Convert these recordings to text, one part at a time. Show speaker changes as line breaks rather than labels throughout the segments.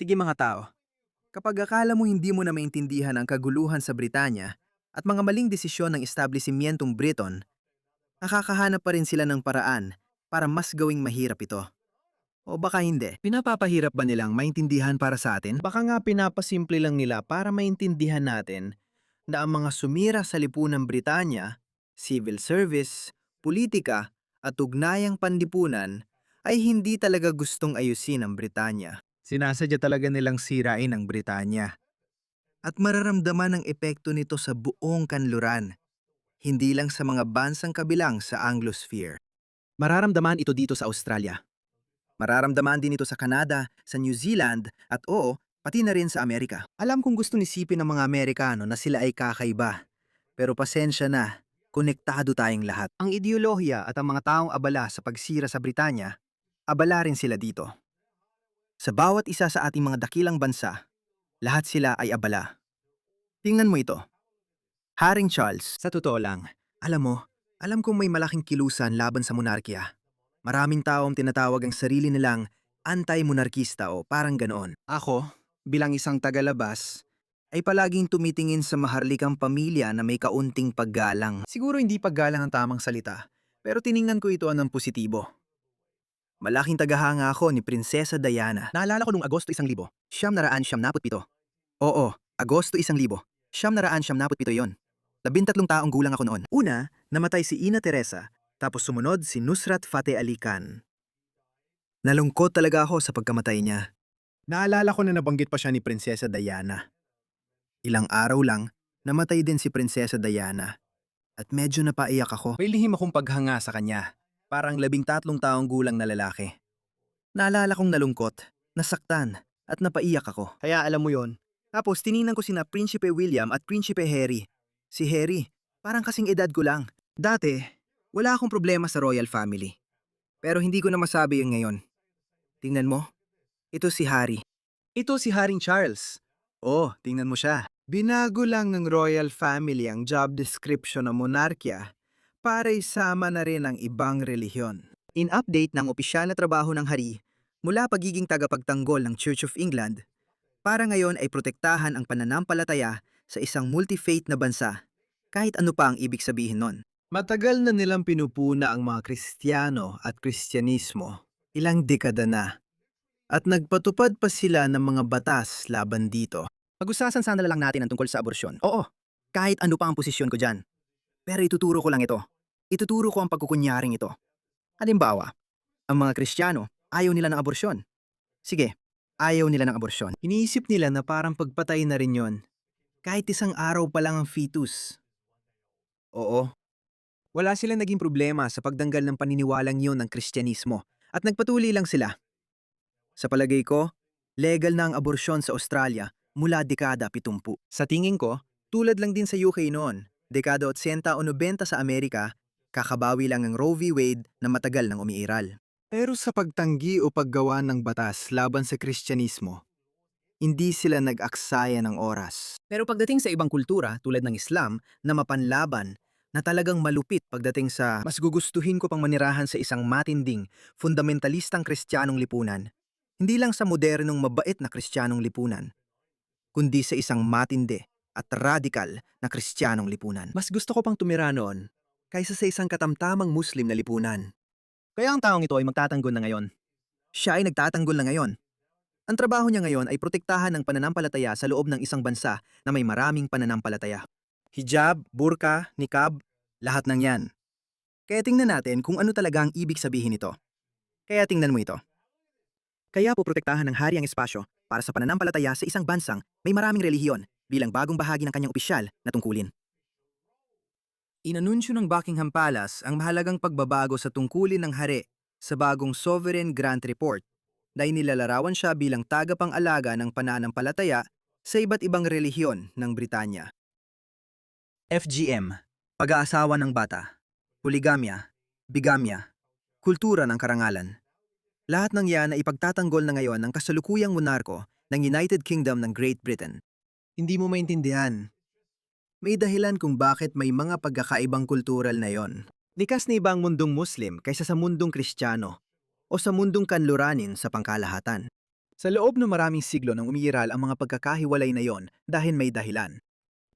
Sige mga tao, kapag akala mo hindi mo na maintindihan ang kaguluhan sa Britanya at mga maling desisyon ng establishmentong Briton, nakakahanap pa rin sila ng paraan para mas gawing mahirap ito. O baka hindi. Pinapapahirap ba nilang maintindihan para sa atin? Baka nga pinapasimple lang nila para maintindihan natin na ang mga sumira sa lipunang Britanya, civil service, politika, at ugnayang panlipunan ay hindi talaga gustong ayusin ang Britanya. Sinasadya talaga nilang sirain ang Britanya. At mararamdaman ang epekto nito sa buong kanluran, hindi lang sa mga bansang kabilang sa Anglosphere. Mararamdaman ito dito sa Australia. Mararamdaman din ito sa Canada, sa New Zealand, at oo, pati na rin sa Amerika. Alam kong gusto nisipin ng mga Amerikano na sila ay kakaiba. Pero pasensya na, konektado tayong lahat. Ang ideolohiya at ang mga taong abala sa pagsira sa Britanya, abala rin sila dito. Sa bawat isa sa ating mga dakilang bansa, lahat sila ay abala. Tingnan mo ito. Haring Charles, sa totoo lang, alam kong may malaking kilusan laban sa monarkiya. Maraming taong tinatawag ang sarili nilang anti-monarkista o parang ganoon. Ako, bilang isang tagalabas, ay palaging tumitingin sa maharlikang pamilya na may kaunting paggalang. Siguro hindi paggalang ang tamang salita, pero tiningnan ko ito ng positibo. Malaking tagahanga ako ni Prinsesa Diana. Naalala ko nung Agosto 1000, 1977. Oo, Agosto 1000, 1977 yon. 13 taong gulang ako noon. Una, namatay si Ina Teresa, tapos sumunod si Nusrat Fateh Ali Khan. Nalungkot talaga ako sa pagkamatay niya. Naalala ko na nabanggit pa siya ni Prinsesa Diana. Ilang araw lang, namatay din si Prinsesa Diana. At medyo napaiyak ako. May lihim akong paghanga sa kanya. Parang 13 taong gulang na lalaki. Naalala kong nalungkot, nasaktan, at napaiyak ako. Kaya alam mo yon. Tapos tiningnan ko sina Prinsipe William at Prinsipe Harry. Si Harry, parang kasing edad ko lang. Dati, wala akong problema sa royal family. Pero hindi ko na masabi yun ngayon. Tingnan mo, ito si Harry. Ito si Haring Charles. Oh, tingnan mo siya. Binago lang ng royal family ang job description ng monarkya para isama na rin ang ibang relihiyon. In update ng opisyal na trabaho ng hari, mula pagiging tagapagtanggol ng Church of England, para ngayon ay protektahan ang pananampalataya sa isang multi-faith na bansa, kahit ano pa ang ibig sabihin nun. Matagal na nilang pinupuna ang mga Kristiyano at Kristyanismo, ilang dekada na. At nagpatupad pa sila ng mga batas laban dito. Pag-usasan sana lang natin ang tungkol sa aborsyon. Oo, kahit ano pa ang posisyon ko dyan. Pero ituturo ko lang ito. Ituturo ko ang pagkukunyaring ito. Halimbawa, ang mga Kristiyano, ayaw nila ng aborsyon. Sige, ayaw nila ng aborsyon. Iniisip nila na parang pagpatay na rin yon. Kahit isang araw pa lang ang fetus. Oo. Wala silang naging problema sa pagdanggal ng paniniwalang yon ng Kristyanismo at nagpatuloy lang sila. Sa palagay ko, legal na ang aborsyon sa Australia mula dekada 70. Sa tingin ko, tulad lang din sa UK noon, dekada 80 o 90 sa Amerika, kakabawi lang ang Roe v. Wade na matagal nang umiiral. Pero sa pagtanggi o paggawa ng batas laban sa Kristyanismo, hindi sila nag-aksaya ng oras. Pero pagdating sa ibang kultura tulad ng Islam na mapanlaban, na talagang malupit pagdating sa mas gugustuhin ko pang manirahan sa isang matinding, fundamentalistang Kristiyanong lipunan, hindi lang sa modernong mabait na Kristiyanong lipunan, kundi sa isang matindi at radikal na Kristiyanong lipunan. Mas gusto ko pang tumira noon kaysa sa isang katamtamang Muslim na lipunan. Kaya ang taong ito ay magtatanggol na ngayon. Siya ay nagtatanggol na ngayon. Ang trabaho niya ngayon ay protektahan ng pananampalataya sa loob ng isang bansa na may maraming pananampalataya. Hijab, burka, niqab, lahat ng yan. Kaya tingnan natin kung ano talaga ang ibig sabihin nito. Kaya tingnan mo ito. Kaya poprotektahan ng hari ang espasyo para sa pananampalataya sa isang bansang may maraming relihiyon bilang bagong bahagi ng kanyang opisyal na tungkulin. Inanunsyo ng Buckingham Palace ang mahalagang pagbabago sa tungkulin ng hari sa bagong Sovereign Grant Report dahil nilalarawan siya bilang tagapang-alaga ng pananampalataya sa iba't ibang relihiyon ng Britanya. FGM, pag-aasawa ng bata, poligamya, bigamya, kultura ng karangalan. Lahat ng yan ay ipagtatanggol na ngayon ng kasalukuyang monarko ng United Kingdom ng Great Britain. Hindi mo maintindihan. May dahilan kung bakit may mga pagkakaibang kultural na yon. Likas na iba ang mundong Muslim kaysa sa mundong Kristiyano o sa mundong kanluranin sa pangkalahatan. Sa loob ng maraming siglo nang umiiral ang mga pagkakahiwalay na yon dahil may dahilan.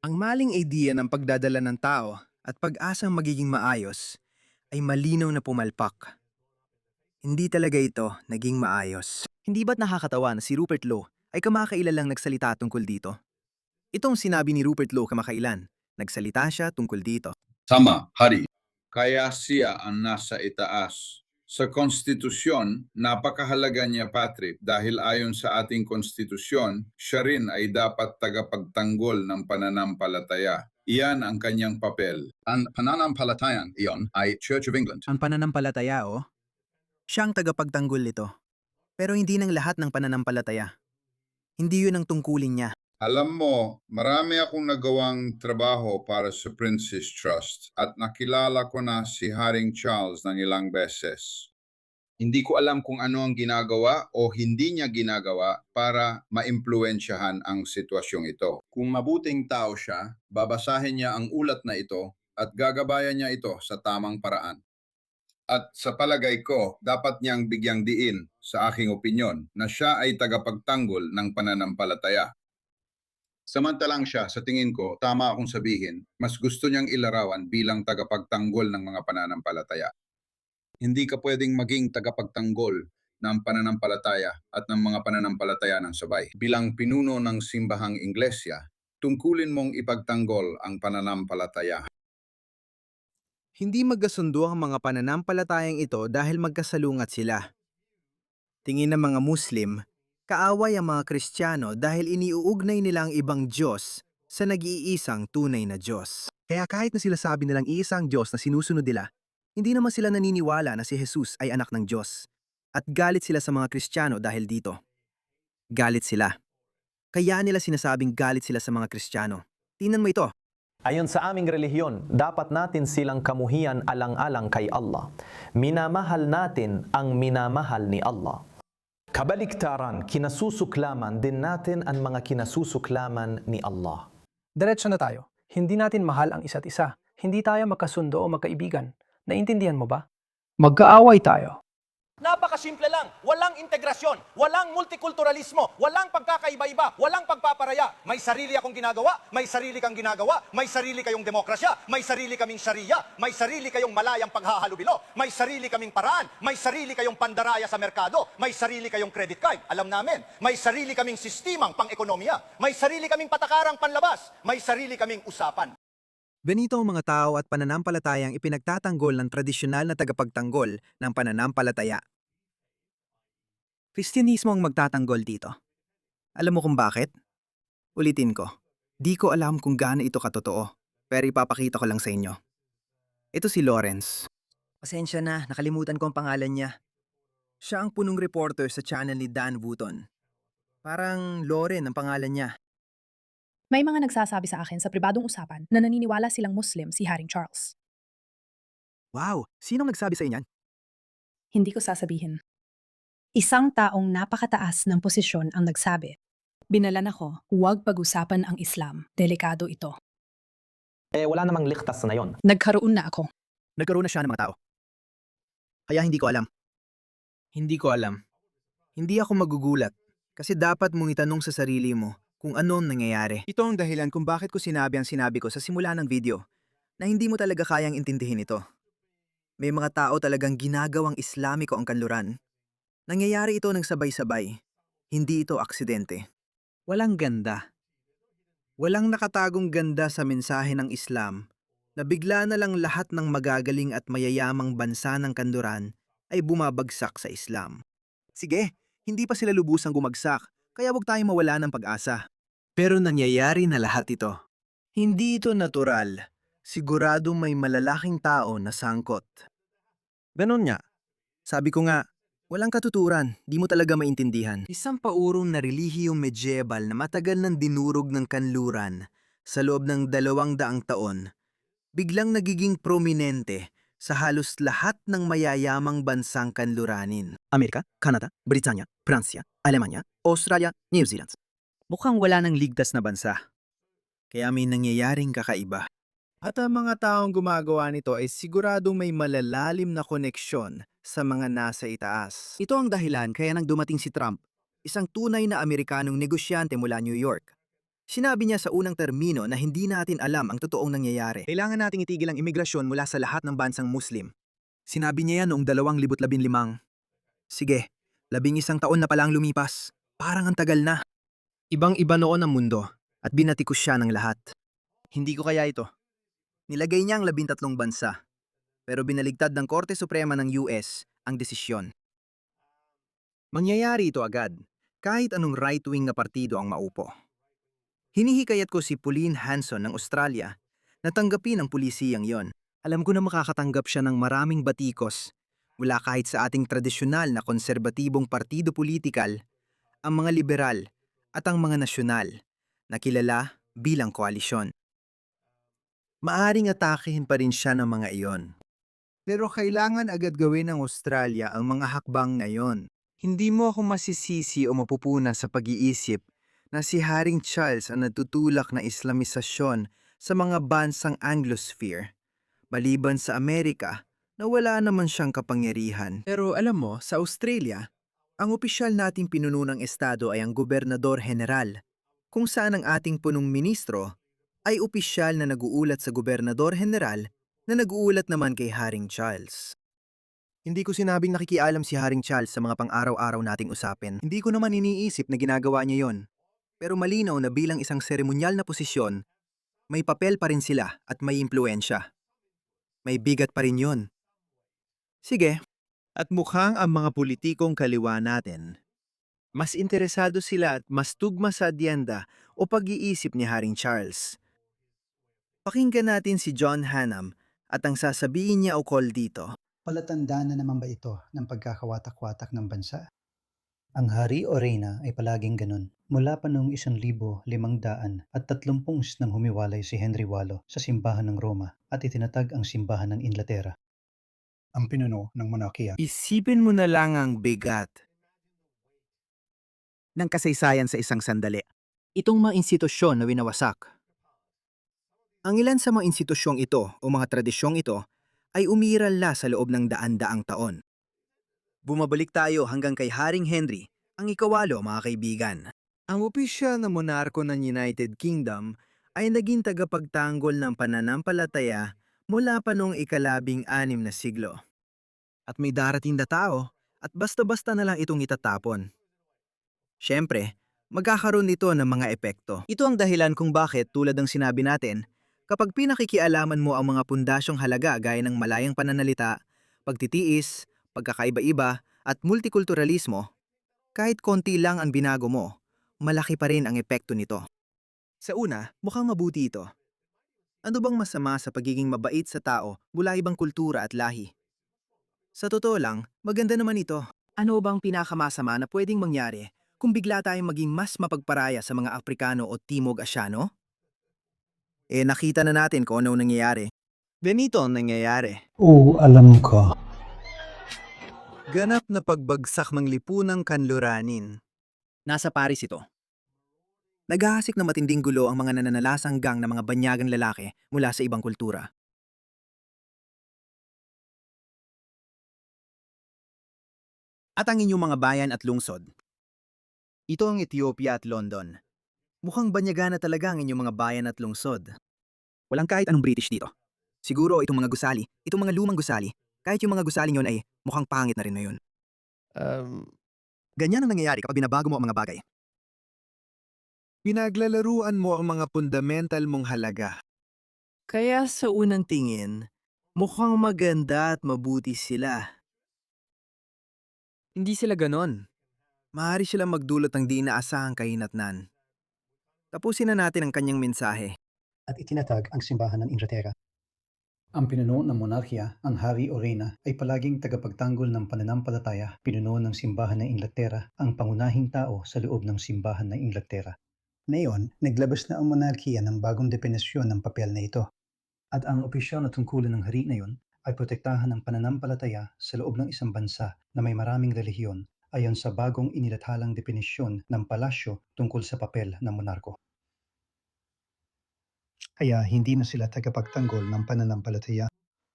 Ang maling idea ng pagdadala ng tao at pag-asang magiging maayos ay malinaw na pumalpak. Hindi talaga ito naging maayos. Hindi ba't nakakatawa na si Rupert Lowe ay kamakailan lang nagsalita tungkol dito? Itong sinabi ni Rupert Lowe kamakailan. Nagsalita siya tungkol dito.
Tama, Hari. Kaya siya ang nasa itaas. Sa konstitusyon, napakahalaga niya, Patrick, dahil ayon sa ating konstitusyon, siya rin ay dapat tagapagtanggol ng pananampalataya. Iyan ang kanyang papel. Ang pananampalatayang iyon ay Church of England.
Ang pananampalataya siya ang tagapagtanggol nito. Pero hindi ng lahat ng pananampalataya. Hindi yun ang tungkulin niya.
Alam mo, marami akong nagawang trabaho para sa Princess Trust at nakilala ko na si Haring Charles ng ilang beses. Hindi ko alam kung ano ang ginagawa o hindi niya ginagawa para maimpluwensyahan ang sitwasyong ito. Kung mabuting tao siya, babasahin niya ang ulat na ito at gagabayan niya ito sa tamang paraan. At sa palagay ko, dapat niyang bigyang diin sa aking opinyon na siya ay tagapagtanggol ng pananampalataya. Samantalang siya, sa tingin ko, tama akong sabihin, mas gusto niyang ilarawan bilang tagapagtanggol ng mga pananampalataya. Hindi ka pwedeng maging tagapagtanggol ng pananampalataya at ng mga pananampalataya ng sabay. Bilang pinuno ng simbahang Inglesya, tungkulin mong ipagtanggol ang pananampalataya.
Hindi magkasundo ang mga pananampalatayang ito dahil magkasalungat sila. Tingin ng mga Muslim, kaaway ang mga Kristiyano dahil iniuugnay nila ang ibang Diyos sa nag-iisang tunay na Diyos. Kaya kahit na sila sabi nilang iisang Diyos na sinusunod nila, hindi naman sila naniniwala na si Jesus ay anak ng Diyos. At galit sila sa mga Kristiyano dahil dito. Galit sila. Kaya nila sinasabing galit sila sa mga Kristiyano. Tingnan mo ito.
Ayon sa aming relihiyon, dapat natin silang kamuhian alang-alang kay Allah. Minamahal natin ang minamahal ni Allah. Kabaliktaran, kinasusuklaman din natin ang mga kinasusuklaman ni Allah.
Diretso na tayo. Hindi natin mahal ang isa't isa. Hindi tayo magkasundo o magkaibigan. Naintindihan mo ba? Magkaaway tayo.
Napakasimple lang. Walang integrasyon, walang multikulturalismo, walang pagkakaiba-iba, walang pagpaparaya. May sarili akong ginagawa, may sarili kang ginagawa, may sarili kayong demokrasya, may sarili kaming syariya, may sarili kayong malayang paghahalubilo, may sarili kaming paraan, may sarili kayong pandaraya sa merkado, may sarili kayong credit card, alam namin, may sarili kaming sistemang pang-ekonomiya, may sarili kaming patakarang panlabas, may sarili kaming usapan.
Ganito ang mga tao at pananampalatayang ipinagtatanggol ng tradisyonal na tagapagtanggol ng pananampalataya. Kristyanismo ang magtatanggol dito. Alam mo kung bakit? Ulitin ko, di ko alam kung gaano ito katotoo, pero ipapakita ko lang sa inyo. Ito si Lawrence. Pasensya na, nakalimutan ko ang pangalan niya. Siya ang punong reporter sa channel ni Dan Wootton. Parang Lauren ang pangalan niya.
May mga nagsasabi sa akin sa pribadong usapan na naniniwala silang Muslim si Haring Charles.
Wow, sinong nagsabi sa inyan?
Hindi ko sasabihin. Isang taong napakataas ng posisyon ang nagsabi. Binalan ako, huwag pag-usapan ang Islam. Delikado ito.
Wala namang ligtas na yon.
Nagkaroon na ako.
Nagkaroon na siya ng mga tao. Kaya hindi ko alam. Hindi ko alam. Hindi ako magugulat kasi dapat mong itanong sa sarili mo kung ano ang nangyayari. Ito ang dahilan kung bakit ko sinabi ang sinabi ko sa simula ng video na hindi mo talaga kayang intindihin ito. May mga tao talagang ginagawang Islamiko ang kanluran. Nangyayari ito ng sabay-sabay. Hindi ito aksidente. Walang ganda. Walang nakatagong ganda sa mensahe ng Islam na bigla na lang lahat ng magagaling at mayayamang bansa ng kanluran ay bumabagsak sa Islam. Sige, hindi pa sila lubusang gumagsak, kaya huwag tayong mawala ng pag-asa. Pero nangyayari na lahat ito. Hindi ito natural. Sigurado may malalaking tao na sangkot. Ganon nga. Sabi ko nga, walang katuturan, di mo talaga maintindihan. Isang paurong na relihiyong medieval na matagal nang dinurog ng kanluran sa loob ng 200 taon, biglang nagiging prominente sa halos lahat ng mayayamang bansang kanluranin. Amerika, Canada, Britanya, Pransya, Alemanya, Australia, New Zealand. Mukhang wala nang ligtas na bansa. Kaya may nangyayaring kakaiba. At ang mga taong gumagawa nito ay siguradong may malalalim na koneksyon sa mga nasa itaas. Ito ang dahilan kaya nang dumating si Trump isang tunay na Amerikanong negosyante mula New York. Sinabi niya sa unang termino na hindi natin alam ang totoong nangyayari. Kailangan nating itigil ang imigrasyon mula sa lahat ng bansang Muslim. Sinabi niya yan noong 2015. Sige, 11 taon na palang lumipas. Parang ang tagal na. Ibang-iba noon ang mundo at binatikos siya ng lahat. Hindi ko kaya ito. Nilagay niya ang 13 bansa, pero binaligtad ng Korte Suprema ng US ang desisyon. Mangyayari ito agad, kahit anong right-wing na partido ang maupo. Hinihikayat ko si Pauline Hanson ng Australia na tanggapin ang pulisiyang yon. Alam ko na makakatanggap siya ng maraming batikos mula kahit sa ating tradisyonal na konserbatibong partido politikal, ang mga liberal at ang mga nasyonal na kilala bilang koalisyon. Maaring atakehin pa rin siya ng mga iyon. Pero kailangan agad gawin ng Australia ang mga hakbang ngayon. Hindi mo ako masisisi o mapupuna sa pag-iisip na si Haring Charles ang natutulak na Islamisasyon sa mga bansang Anglosphere, maliban sa Amerika na wala naman siyang kapangyarihan. Pero alam mo, sa Australia, ang opisyal nating pinuno ng estado ay ang Gobernador General, kung saan ang ating punong ministro ay opisyal na nag-uulat sa Gobernador General na nag-uulat naman kay Haring Charles. Hindi ko sinabing nakikialam si Haring Charles sa mga pang-araw-araw nating usapin. Hindi ko naman iniisip na ginagawa niya yon. Pero malinaw na bilang isang seremonyal na posisyon, may papel pa rin sila at may impluensya. May bigat pa rin yon. Sige, at mukhang ang mga politikong kaliwa natin, mas interesado sila at mas tugma sa adyenda o pag-iisip ni Haring Charles. Pakinggan natin si John Hannam at ang sasabihin niya ukol dito.
Palatandaan na naman ba ito ng pagkakawatak-watak ng bansa? Ang hari o reyna ay palaging ganun. Mula pa noong 1530 nang humiwalay si Henry VIII sa simbahan ng Roma at itinatag ang simbahan ng Inglaterra. Ang pinuno ng monarkiya.
Isipin mo na lang ang bigat ng kasaysayan sa isang sandali. Itong mga institusyon na winawasak. Ang ilan sa mga institusyong ito o mga tradisyong ito ay umiral na sa loob ng daan-daang taon. Bumabalik tayo hanggang kay Haring Henry, ang ikawalo mga kaibigan. Ang opisyal na monarko ng United Kingdom ay naging tagapagtanggol ng pananampalataya mula pa noong ika-16 na siglo. At may darating na tao at basta-basta na lang itong itatapon. Siyempre, magkakaroon nito ng mga epekto. Ito ang dahilan kung bakit tulad ng sinabi natin, kapag pinakikialaman mo ang mga pundasyong halaga gaya ng malayang pananalita, pagtitiis, pagkakaiba-iba at multikulturalismo, kahit konti lang ang binago mo, malaki pa rin ang epekto nito. Sa una, mukhang mabuti ito. Ano bang masama sa pagiging mabait sa tao mula ibang kultura at lahi? Sa totoo lang, maganda naman ito. Ano bang pinakamasama na pwedeng mangyari kung bigla tayong maging mas mapagparaya sa mga Afrikano o Timog Asyano? Nakita na natin kung ano nangyayari. Ganito ang nangyayari.
Oo, alam ko.
Ganap na pagbagsak ng lipunang kanluranin. Nasa Paris ito. Naghahasik na matinding gulo ang mga nananalasang gang na mga banyagang lalaki mula sa ibang kultura. At ang inyong mga bayan at lungsod. Ito ang Ethiopia at London. Mukhang banyaga na talaga ang inyong mga bayan at lungsod. Walang kahit anong British dito. Siguro itong mga gusali, itong mga lumang gusali, kahit yung mga gusali nyon ay mukhang pangit na rin ngayon. Ganyan ang nangyayari kapag binabago mo ang mga bagay. Pinaglalaruan mo ang mga fundamental mong halaga. Kaya sa unang tingin, mukhang maganda at mabuti sila. Hindi sila ganon. Maaari silang magdulot ng di inaasahang kahinatnan. Tapusin na natin ang kanyang mensahe.
At itinatag ang simbahan ng Inglaterra. Ang pinuno ng monarkiya, ang hari o reyna, ay palaging tagapagtanggol ng pananampalataya, pinuno ng simbahan ng Inglaterra, ang pangunahing tao sa loob ng simbahan ng Inglaterra. Ngayon, naglabas na ang monarkiya ng bagong definisyon ng papel na ito. At ang opisyal na tungkulin ng hari ngayon ay protektahan ng pananampalataya sa loob ng isang bansa na may maraming relihiyon ayon sa bagong inilathalang definisyon ng palasyo tungkol sa papel ng monarko. Kaya hindi na sila tagapagtanggol ng pananampalataya.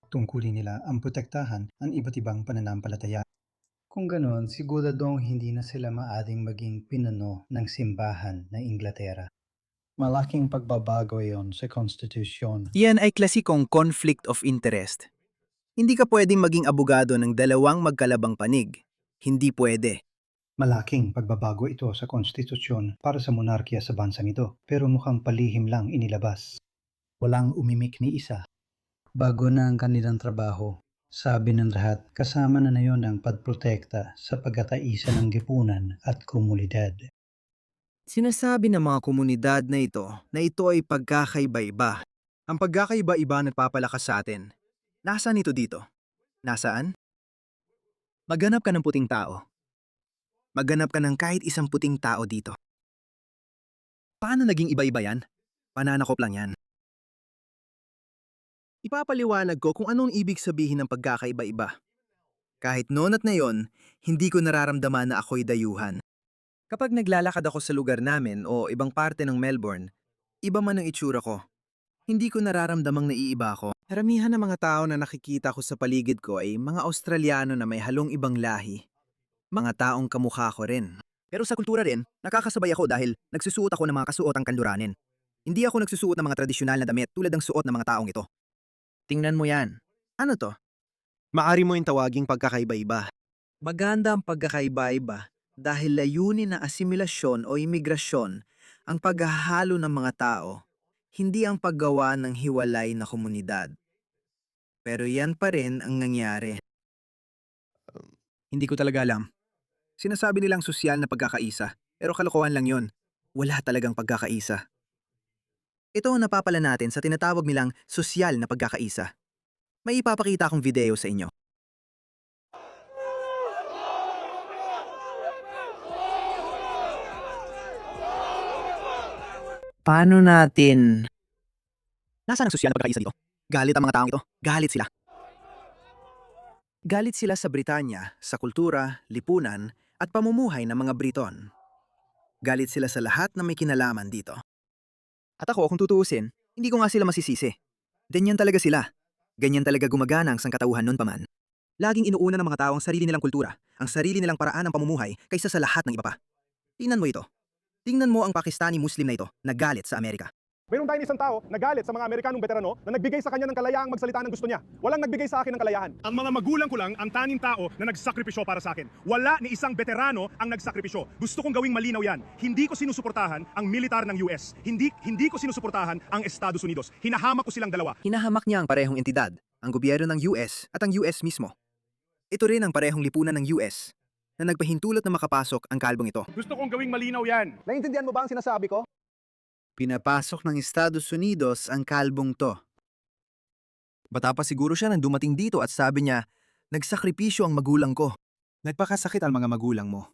Tungkulin nila ang protektahan ang iba't ibang pananampalataya. Kung ganoon, siguradong hindi na sila maaring maging pinuno ng simbahan ng Inglaterra. Malaking pagbabago yon sa konstitusyon.
Yan ay klasikong conflict of interest. Hindi ka pwedeng maging abogado ng dalawang magkalabang panig. Hindi pwede.
Malaking pagbabago ito sa konstitusyon para sa monarkiya sa bansang ito, pero mukhang palihim lang inilabas. Walang umimik ni isa. Bago na ang kanilang trabaho, sabi ng lahat, kasama na yon ang pagprotekta sa pagkakaisa ng lipunan at komunidad.
Sinasabi ng mga komunidad na ito ay pagkakaiba-iba. Ang pagkakaiba-iba nagpapalakas sa atin. Nasaan ito dito? Nasaan? Maghanap ka ng puting tao. Maghanap ka ng kahit isang puting tao dito. Paano naging iba-iba yan? Pananakop lang yan. Ipapaliwanag ko kung anong ibig sabihin ng pagkakaiba-iba. Kahit noon at ngayon, hindi ko nararamdaman na ako'y dayuhan. Kapag naglalakad ako sa lugar namin o ibang parte ng Melbourne, iba man ang itsura ko. Hindi ko nararamdamang naiiba ako. Karamihan ng mga tao na nakikita ko sa paligid ko ay mga Australiano na may halong ibang lahi. Mga taong kamukha ko rin. Pero sa kultura rin, nakakasabay ako dahil nagsusuot ako ng mga kasuotang kanluranin. Hindi ako nagsusuot ng mga tradisyonal na damit tulad ng suot ng mga taong ito. Tingnan mo yan. Ano to? Maari mo yung tawaging pagkakaiba-iba. Maganda ang pagkakaiba-iba dahil layunin na asimilasyon o imigrasyon ang paghahalo ng mga tao, hindi ang paggawa ng hiwalay na komunidad. Pero yan pa rin ang nangyari. Hindi ko talaga alam. Sinasabi nilang sosyal na pagkakaisa, pero kalokohan lang yon. Wala talagang pagkakaisa. Ito ang napapala natin sa tinatawag nilang sosyal na pagkakaisa. May ipapakita akong video sa inyo. Paano natin... Nasaan ang sosyal na pagkakaisa dito? Galit ang mga taong ito. Galit sila. Galit sila sa Britanya, sa kultura, lipunan, at pamumuhay ng mga Briton. Galit sila sa lahat na may kinalaman dito. At ako, kung tutuusin, hindi ko nga sila masisisi. Ganyan talaga sila. Ganyan talaga gumagana ang sangkatauhan nun paman. Laging inuuna ng mga tao ang sarili nilang kultura, ang sarili nilang paraan ng pamumuhay kaysa sa lahat ng iba pa. Tingnan mo ito. Tingnan mo ang Pakistani Muslim na ito na galit sa Amerika.
Mayroon tayong isang tao na galit sa mga Amerikanong veterano na nagbigay sa kanya ng kalayaang magsalita ng gusto niya. Walang nagbigay sa akin ng kalayahan. Ang mga magulang ko lang ang tanging tao na nagsakripisyo para sa akin. Wala ni isang veterano ang nagsakripisyo. Gusto kong gawing malinaw yan. Hindi ko sinusuportahan ang militar ng US. Hindi ko sinusuportahan ang Estados Unidos. Hinahamak ko silang dalawa.
Hinahamak niya ang parehong entidad, ang gobyerno ng US at ang US mismo. Ito rin ang parehong lipunan ng US na nagpahintulot na makapasok ang kalbong ito.
Gusto kong gawing malinaw yan.
Naintindihan mo ba ang sinasabi ko?
Pinapasok ng Estados Unidos ang kalbong to. Bata pa siguro siya nang dumating dito at sabi niya, nagsakripisyo ang magulang ko. Nagpakasakit ang mga magulang mo.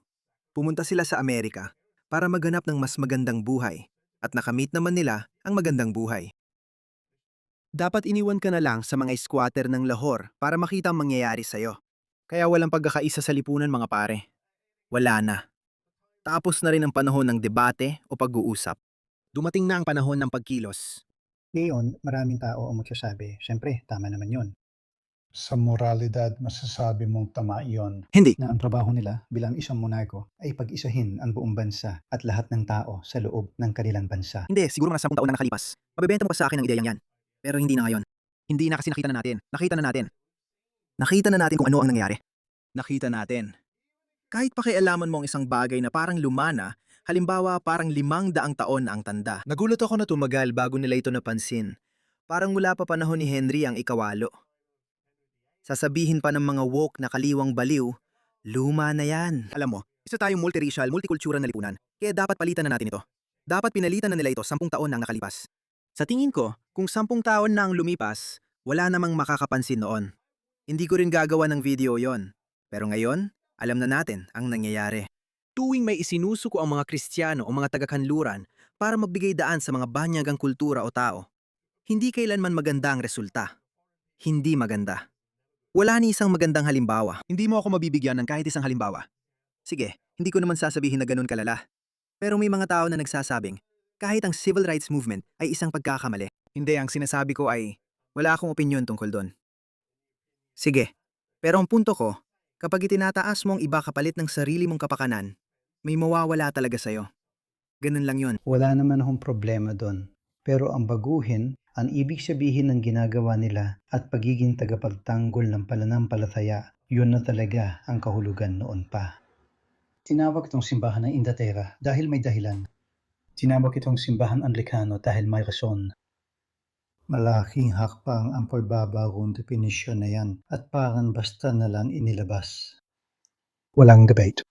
Pumunta sila sa Amerika para maghanap ng mas magandang buhay at nakamit naman nila ang magandang buhay. Dapat iniwan ka na lang sa mga squatter ng Lahore para makita ang mangyayari sa'yo. Kaya walang pagkakaisa sa lipunan mga pare. Wala na. Tapos na rin ang panahon ng debate o pag-uusap. Dumating na ang panahon ng pagkilos.
Ngayon, maraming tao ang magsasabi, syempre, tama naman yon. Sa moralidad, masasabi mong tama yon.
Hindi.
Na ang trabaho nila bilang isang monarko ay pag-isahin ang buong bansa at lahat ng tao sa loob ng kanilang bansa.
Hindi, siguro mga 10 taon na nakalipas. Mabebenta mo pa sa akin ang ideyang yan. Pero hindi na ngayon. Hindi na kasi nakita na natin. Nakita na natin kung ano ang nangyari. Nakita natin. Kahit pakialaman mo ang isang bagay na parang lumana, halimbawa parang 500 taon na ang tanda. Nagulat ako na tumagal bago nila ito napansin. Parang mula pa panahon ni Henry ang ikawalo. Sasabihin pa ng mga woke na kaliwang baliw, luma na yan. Alam mo, isa tayong multiracial, multikultural na lipunan, kaya dapat palitan na natin ito. Dapat pinalitan na nila ito 10 taon na ang nakalipas. Sa tingin ko, kung 10 taon na ang lumipas, wala namang makakapansin noon. Hindi ko rin gagawa ng video yon. Pero ngayon, alam na natin ang nangyayari. Tuwing may isinusuko ang mga Kristiyano o mga taga-kanluran para magbigay daan sa mga banyagang kultura o tao, hindi kailanman maganda ang resulta. Hindi maganda. Wala ni isang magandang halimbawa. Hindi mo ako mabibigyan ng kahit isang halimbawa. Sige, hindi ko naman sasabihin na ganun kalala. Pero may mga tao na nagsasabing, kahit ang civil rights movement ay isang pagkakamali. Hindi, ang sinasabi ko ay, wala akong opinyon tungkol doon. Sige, pero ang punto ko, Kapag itinataas mo ang iba kapalit ng sarili mong kapakanan, may mawawala talaga sa'yo. Ganun lang yon.
Wala naman akong problema doon. Pero ang baguhin, ang ibig sabihin ng ginagawa nila at pagiging tagapagtanggol ng pananampalataya, yun na talaga ang kahulugan noon pa. Tinawag itong simbahan ng Inglaterra dahil may dahilan. Tinawag itong simbahan Anglikano dahil may rason. Malaking hakbang ang pagbabagong definisyon na yan at parang basta na lang inilabas. Walang debate.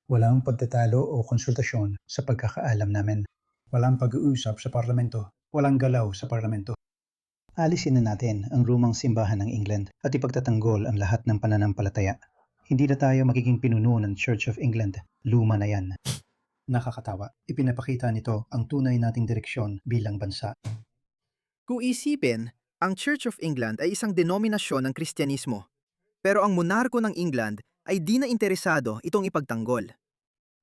Walang pagtatalo o konsultasyon sa pagkakaalam namin. Walang pag-uusap sa parlamento. Walang galaw sa parlamento. Alisin na natin ang lumang simbahan ng England at ipagtatanggol ang lahat ng pananampalataya. Hindi na tayo magiging pinuno ng Church of England. Luma na yan. Nakakatawa. Ipinapakita nito ang tunay nating direksyon bilang bansa.
Kung isipin, ang Church of England ay isang denominasyon ng Kristyanismo. Pero ang monarko ng England ay di na interesado itong ipagtanggol.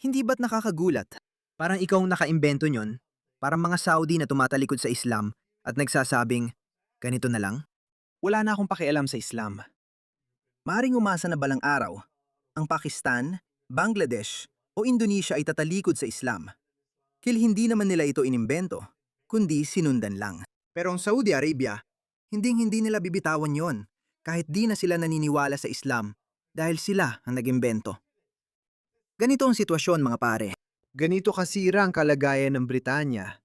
Hindi ba't nakakagulat? Parang ikaw ang nakaimbento nyon, parang mga Saudi na tumatalikod sa Islam at nagsasabing, ganito na lang? Wala na akong pakialam sa Islam. Maaring umasa na balang araw, ang Pakistan, Bangladesh o Indonesia ay tatalikod sa Islam. Hindi naman nila ito inimbento, kundi sinundan lang. Pero ang Saudi Arabia, hindi nila bibitawan yon kahit di na sila naniniwala sa Islam dahil sila ang nag-imbento. Ganito ang sitwasyon mga pare. Ganito kasira ang kalagayan ng Britanya.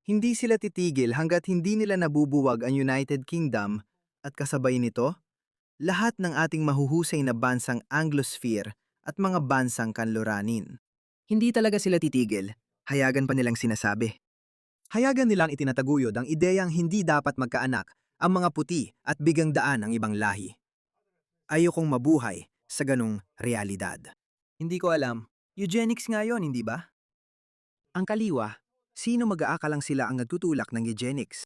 Hindi sila titigil hanggat hindi nila nabubuwag ang United Kingdom at kasabay nito, lahat ng ating mahuhusay na bansang Anglosphere at mga bansang kanluranin. Hindi talaga sila titigil, hayagan pa nilang sinasabi. Hayagan nilang itinataguyod ang ideyang hindi dapat magkaanak ang mga puti at bigang daan ang ibang lahi. Ayokong mabuhay sa ganong realidad. Hindi ko alam, eugenics nga yon, hindi ba? Ang kaliwa, sino mag-aakalang sila ang nagtutulak ng eugenics?